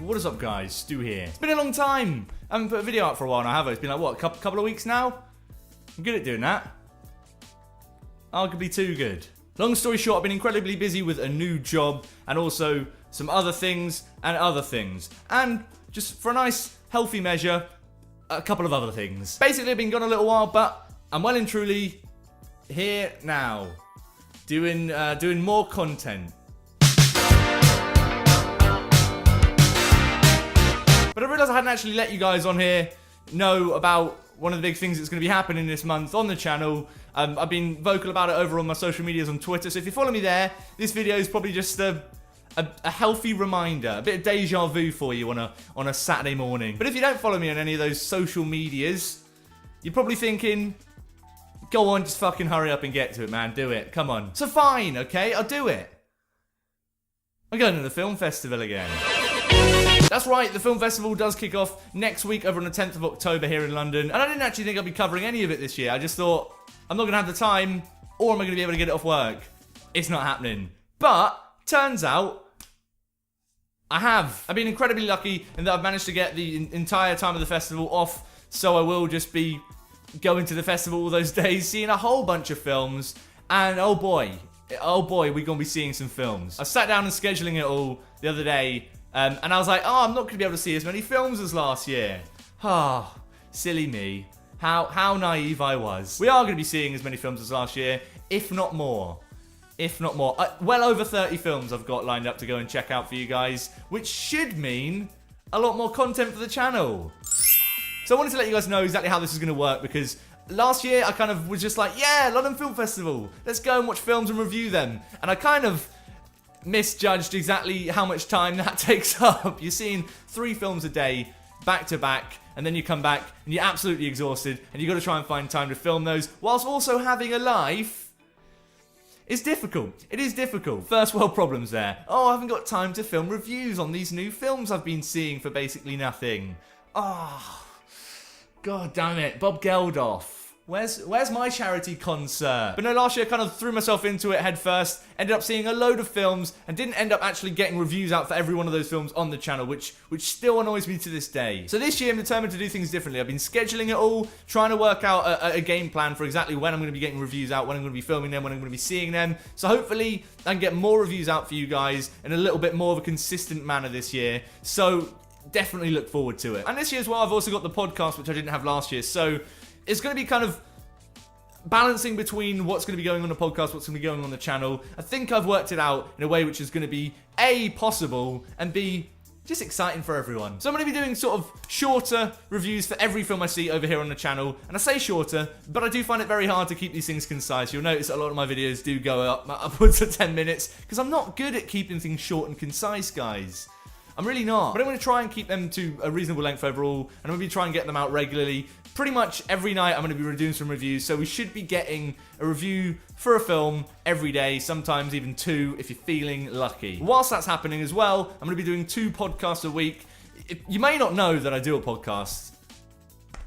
What is up, guys? Stu here. It's been a long time. I haven't put a video out for a while now, have I? It's been like, what, a couple of weeks now? I'm good at doing that. Arguably too good. Long story short, I've been incredibly busy with a new job and also some other things and other things. And just for a nice, healthy measure, a couple of other things. Basically, I've been gone a little while, but I'm well and truly here now. Doing more content. But I realised I hadn't actually let you guys on here know about one of the big things that's going to be happening this month on the channel. I've been vocal about it over on my social medias on Twitter, so if you follow me there, this video is probably just a healthy reminder, a bit of deja vu for you on a Saturday morning. But if you don't follow me on any of those social medias, you're probably thinking, go on, just fucking hurry up and get to it, man, do it, come on. So fine, okay, I'll do it. I'm going to the film festival again. That's right, the film festival does kick off next week over on the 10th of October here in London. And I didn't actually think I'd be covering any of it this year. I just thought, I'm not going to have the time, or am I going to be able to get it off work? It's not happening. But, turns out, I have. I've been incredibly lucky in that I've managed to get the entire time of the festival off, so I will just be going to the festival all those days, seeing a whole bunch of films, and oh boy, we're going to be seeing some films. I sat down and scheduling it all the other day, and I was like, oh, I'm not going to be able to see as many films as last year. Ah, silly me. How naive I was. We are going to be seeing as many films as last year, if not more. If not more. Well over 30 films I've got lined up to go and check out for you guys, which should mean a lot more content for the channel. So I wanted to let you guys know exactly how this is going to work, because last year I kind of was just like, yeah, London Film Festival, let's go and watch films and review them. And I kind of misjudged exactly how much time that takes up. You're seeing 3 films a day, back to back, and then you come back and you're absolutely exhausted, and you've got to try and find time to film those, whilst also having a life. It's difficult. It is difficult. First world problems there. Oh, I haven't got time to film reviews on these new films I've been seeing for basically nothing. Oh, god damn it. Bob Geldof. Where's my charity concert? But no, last year I kind of threw myself into it head first, ended up seeing a load of films, and didn't end up actually getting reviews out for every one of those films on the channel, which still annoys me to this day. So this year I'm determined to do things differently. I've been scheduling it all, trying to work out a game plan for exactly when I'm going to be getting reviews out, when I'm going to be filming them, when I'm going to be seeing them. So hopefully I can get more reviews out for you guys in a little bit more of a consistent manner this year. So definitely look forward to it. And this year as well, I've also got the podcast, which I didn't have last year. So it's going to be kind of balancing between what's going to be going on the podcast, what's going to be going on the channel. I think I've worked it out in a way which is going to be A, possible, and B, just exciting for everyone. So I'm going to be doing sort of shorter reviews for every film I see over here on the channel. And I say shorter, but I do find it very hard to keep these things concise. You'll notice a lot of my videos do go upwards of 10 minutes, because I'm not good at keeping things short and concise, guys. I'm really not. But I'm going to try and keep them to a reasonable length overall, and I'm going to be trying to get them out regularly. Pretty much every night I'm going to be doing some reviews, so we should be getting a review for a film every day, sometimes even 2 if you're feeling lucky. Whilst that's happening as well, I'm going to be doing 2 podcasts a week. You may not know that I do a podcast,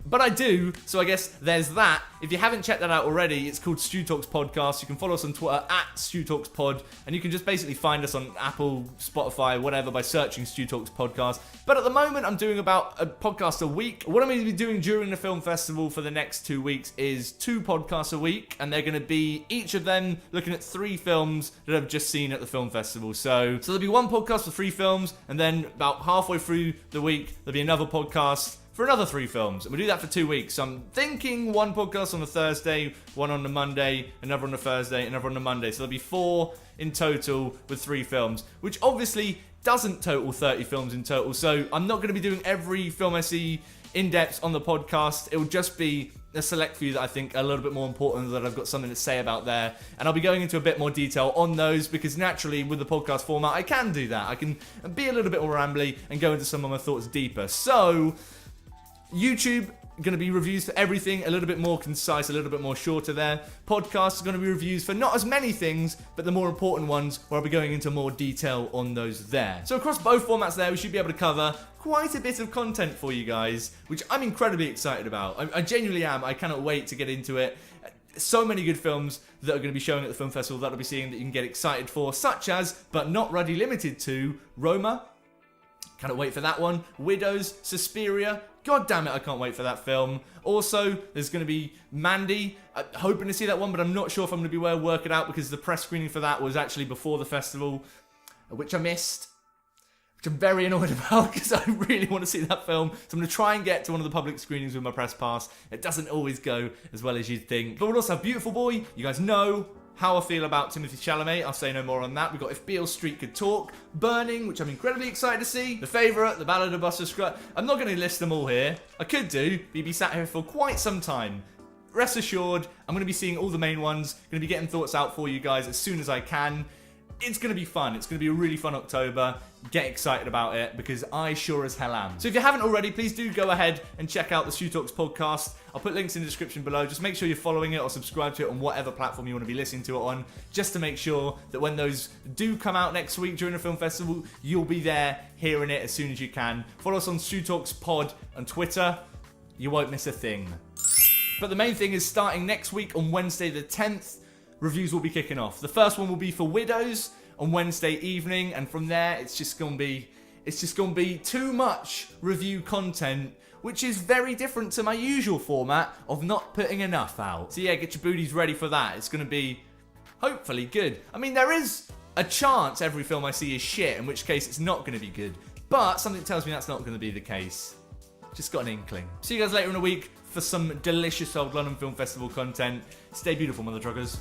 but I do, so I guess there's that. If you haven't checked that out already, it's called StuTalks Podcast. You can follow us on Twitter at StuTalks Pod, and you can just basically find us on Apple, Spotify, whatever, by searching StuTalks Podcast. But at the moment, I'm doing about a podcast a week. What I'm going to be doing during the film festival for the next 2 weeks is 2 podcasts a week, and they're going to be, each of them, looking at 3 films that I've just seen at the film festival. So there'll be 1 podcast for 3 films, and then about halfway through the week, there'll be another podcast for another 3 films, and we'll do that for 2 weeks. So I'm thinking 1 podcast on a Thursday, 1 on a Monday, another on a Thursday, another on a Monday. So there'll be 4 in total with 3 films, which obviously doesn't total 30 films in total. So I'm not going to be doing every film I see in depth on the podcast. It will just be a select few that I think are a little bit more important, that I've got something to say about there. And I'll be going into a bit more detail on those, because naturally with the podcast format, I can do that. I can be a little bit more rambly and go into some of my thoughts deeper. So YouTube, going to be reviews for everything, a little bit more concise, a little bit more shorter there. Podcasts are going to be reviews for not as many things, but the more important ones, where I'll be going into more detail on those there. So across both formats there, we should be able to cover quite a bit of content for you guys, which I'm incredibly excited about. I genuinely am. I cannot wait to get into it. So many good films that are going to be showing at the film festival that I'll be seeing that you can get excited for, such as, but not really limited to, Roma, Cannot wait for that one. Widows, Suspiria. God damn it, I can't wait for that film. Also, there's going to be Mandy. Hoping to see that one, but I'm not sure if I'm going to be able to work it out because the press screening for that was actually before the festival, which I missed. Which I'm very annoyed about because I really want to see that film. So I'm going to try and get to one of the public screenings with my press pass. It doesn't always go as well as you'd think. But we'll also have Beautiful Boy. You guys know how I feel about Timothée Chalamet. I'll say no more on that. We've got If Beale Street Could Talk, Burning, which I'm incredibly excited to see, The Favourite, The Ballad of Buster Scruggs. I'm not going to list them all here. I could do, but you'd be sat here for quite some time. Rest assured, I'm going to be seeing all the main ones. Going to be getting thoughts out for you guys as soon as I can. It's going to be fun. It's going to be a really fun October. Get excited about it because I sure as hell am. So if you haven't already, please do go ahead and check out the StuTalks podcast. I'll put links in the description below. Just make sure you're following it or subscribe to it on whatever platform you want to be listening to it on, just to make sure that when those do come out next week during the film festival, you'll be there hearing it as soon as you can. Follow us on StuTalks Pod on Twitter. You won't miss a thing. But the main thing is starting next week on Wednesday the 10th, reviews will be kicking off. The first one will be for Widows on Wednesday evening, and from there it's just gonna be too much review content, which is very different to my usual format of not putting enough out. So yeah, get your booties ready for that. It's gonna be hopefully good. I mean, there is a chance every film I see is shit, in which case it's not gonna be good, but something tells me that's not gonna be the case. Just got an inkling. See you guys later in a week for some delicious old London Film Festival content. Stay beautiful, mother truckers.